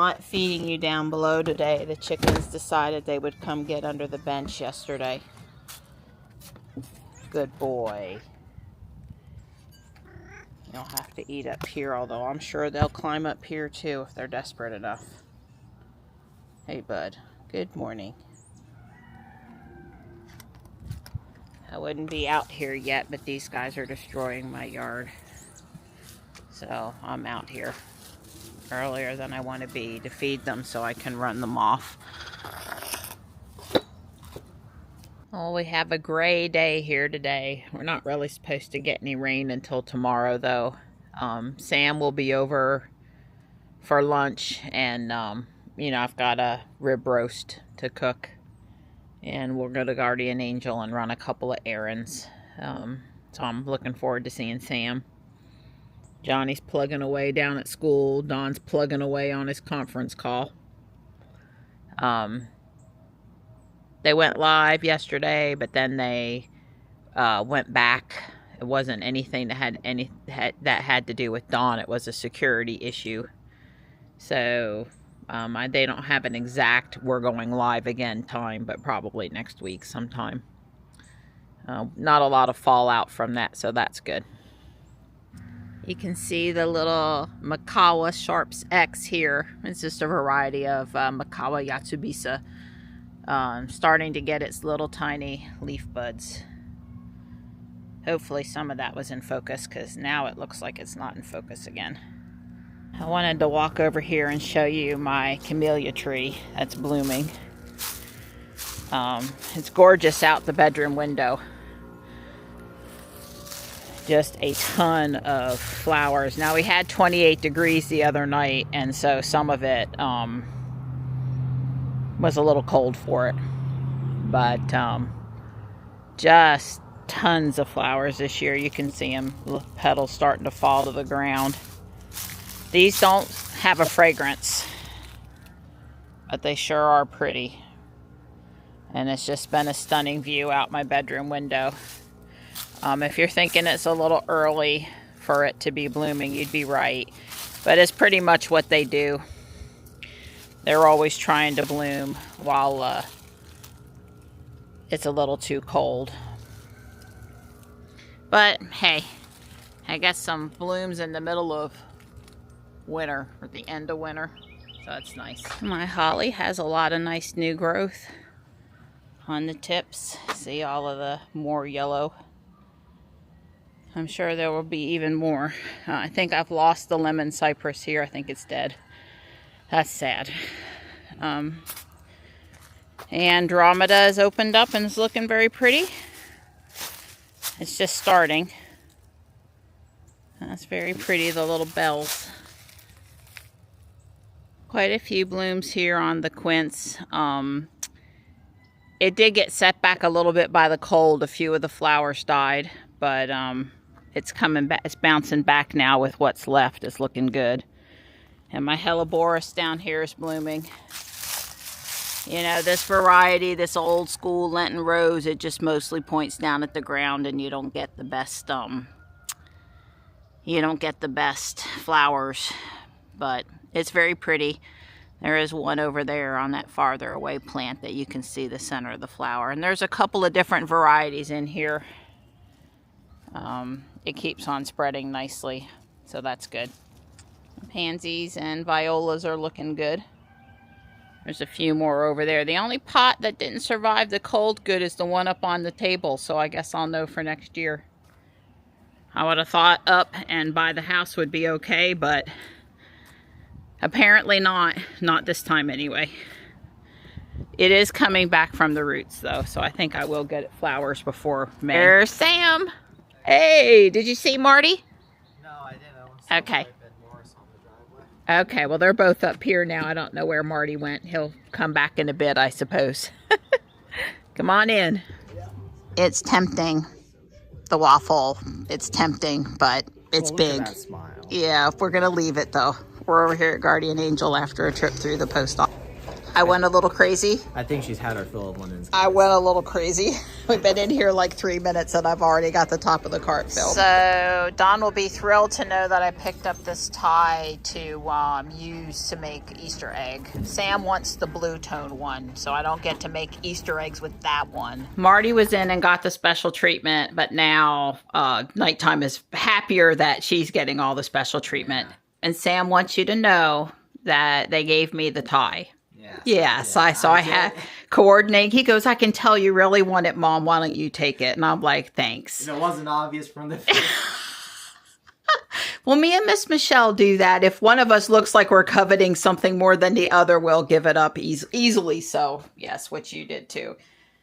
not feeding you down below today. The chickens decided they would come get under the bench yesterday. Good boy. You'll have to eat up here, although I'm sure they'll climb up here too if they're desperate enough. Hey, bud. Good morning. I wouldn't be out here yet, but these guys are destroying my yard. So I'm out here earlier than I want to be to feed them so I can run them off. Oh, we have a gray day here today. We're not really supposed to get any rain until tomorrow, though. Sam will be over for lunch, and you know, I've got a rib roast to cook, and we'll go to Guardian Angel and run a couple of errands. So I'm looking forward to seeing Sam. Johnny's plugging away down at school. Don's plugging away on his conference call. They went live yesterday, but then they went back. It wasn't anything that had to do with Don. It was a security issue. So they don't have an exact "we're going live again" time, but probably next week sometime. Not a lot of fallout from that, so that's good. You can see the little Makawa Sharps X here. It's just a variety of Makawa Yatsubisa starting to get its little tiny leaf buds. Hopefully some of that was in focus, because now it looks like it's not in focus again. I wanted to walk over here and show you my camellia tree that's blooming. It's gorgeous out the bedroom window. Just a ton of flowers. Now, we had 28 degrees the other night, and so some of it was a little cold for it. But just tons of flowers this year. You can see them, the petals starting to fall to the ground. These don't have a fragrance, but they sure are pretty. And it's just been a stunning view out my bedroom window. If you're thinking it's a little early for it to be blooming, you'd be right. But it's pretty much what they do. They're always trying to bloom while it's a little too cold. But hey, I got some blooms in the middle of winter, or the end of winter. So that's nice. My holly has a lot of nice new growth on the tips. See all of the more yellow. I'm sure there will be even more. I think I've lost the lemon cypress here. I think it's dead. That's sad. Andromeda has opened up and is looking very pretty. It's just starting. That's very pretty, the little bells. Quite a few blooms here on the quince. It did get set back a little bit by the cold. A few of the flowers died, but it's coming back. It's bouncing back now with what's left. It's looking good. And my Helleborus down here is blooming. You know, this variety, this old school Lenten rose, it just mostly points down at the ground, and you don't get the best flowers, but it's very pretty. There is one over there on that farther away plant that you can see the center of the flower. And there's a couple of different varieties in here. It keeps on spreading nicely, so that's good. Pansies and violas are looking good. There's a few more over there. The only pot that didn't survive the cold good is the one up on the table, so I guess I'll know for next year. I would have thought up and by the house would be okay, but apparently not. Not this time anyway. It is coming back from the roots though, so I think I will get it flowers before May. There's Sam. Hey, did you see Marty? No, I didn't. Okay. Okay, well, they're both up here now. I don't know where Marty went. He'll come back in a bit, I suppose. Come on in. It's tempting. The waffle. It's tempting, but it's big. Look at that smile. Yeah, we're going to leave it, though. We're over here at Guardian Angel after a trip through the post office. I went a little crazy. I think she's had her fill of lemons. I went a little crazy. We've been in here like 3 minutes and I've already got the top of the cart filled. So Don will be thrilled to know that I picked up this tie to use to make Easter egg. Sam wants the blue tone one, so I don't get to make Easter eggs with that one. Marty was in and got the special treatment, but now Nighttime is happier that she's getting all the special treatment. And Sam wants you to know that they gave me the tie. Yes, I had coordinate. He goes, I can tell you really want it, Mom. Why don't you take it? And I'm like, thanks. It wasn't obvious from the face. Well, me and Miss Michelle do that. If one of us looks like we're coveting something more than the other, we'll give it up easily. So, yes, which you did too.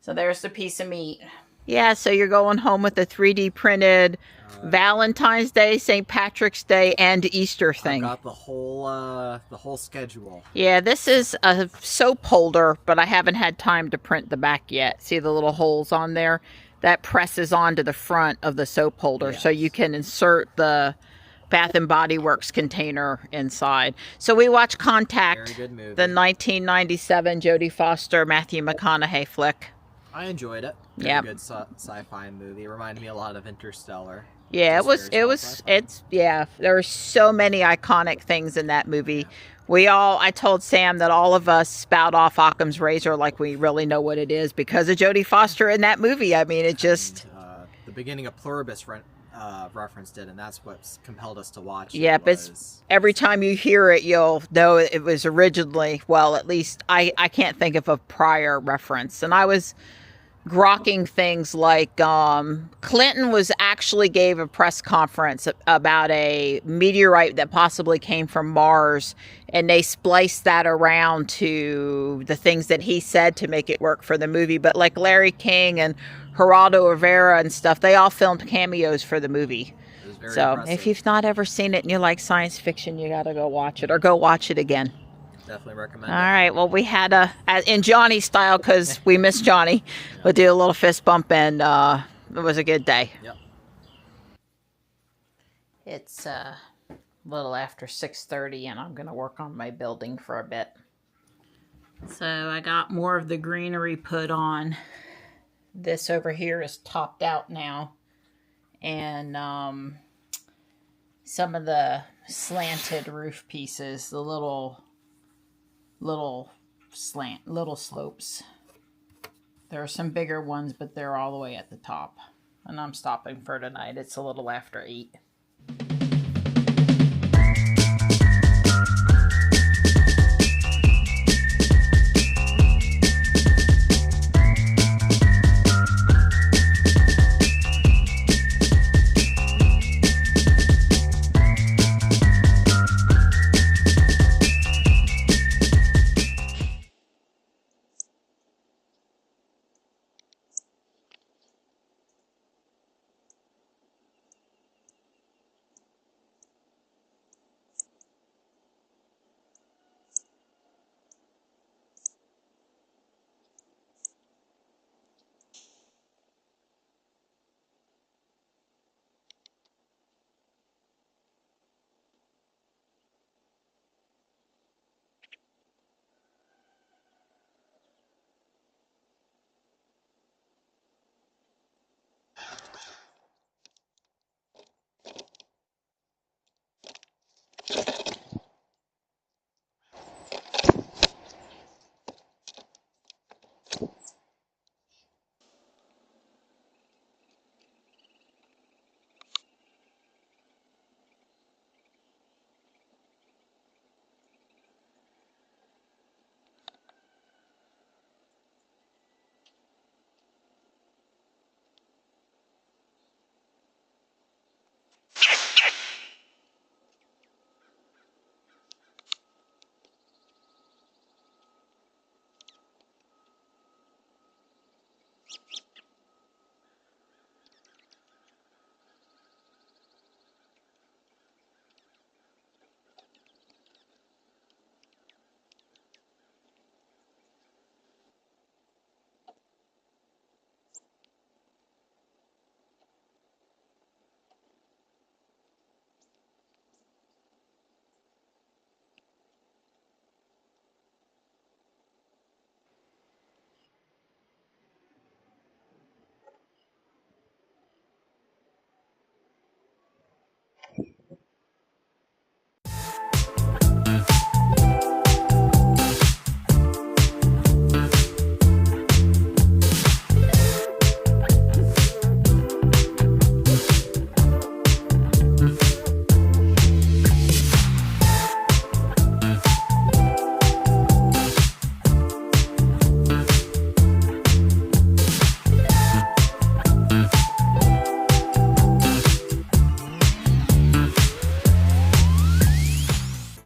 So there's the piece of meat. Yeah, so you're going home with the 3D printed Valentine's Day, St. Patrick's Day, and Easter thing. I got the whole schedule. Yeah, this is a soap holder, but I haven't had time to print the back yet. See the little holes on there? That presses onto the front of the soap holder, yes. So you can insert the Bath and Body Works container inside. So we watched Contact, the 1997 Jodie Foster, Matthew McConaughey flick. I enjoyed it. Yeah, good sci-fi movie. It reminded me a lot of Interstellar. Yeah, there are so many iconic things in that movie. Yeah. I told Sam that all of us spout off Occam's razor like we really know what it is because of Jodie Foster in that movie. I mean, it just... the beginning of Pluribus referenced it, and that's what compelled us to watch it. Yeah, but every time you hear it, you'll know it was originally, well, at least I can't think of a prior reference. And I was grokking things like Clinton gave a press conference about a meteorite that possibly came from Mars, and they spliced that around to the things that he said to make it work for the movie. But like Larry King and Geraldo Rivera and stuff, they all filmed cameos for the movie. So impressive. If you've not ever seen it and you like science fiction, you got to go watch it or go watch it again. Definitely recommend it. All right. Well, we had in Johnny style, because we missed Johnny. Yeah. We'll do a little fist bump, and it was a good day. Yep. It's a little after 6:30, and I'm going to work on my building for a bit. So I got more of the greenery put on. This over here is topped out now, and some of the slanted roof pieces, the little slopes. There are some bigger ones, but they're all the way at the top. And I'm stopping for tonight. It's a little after 8.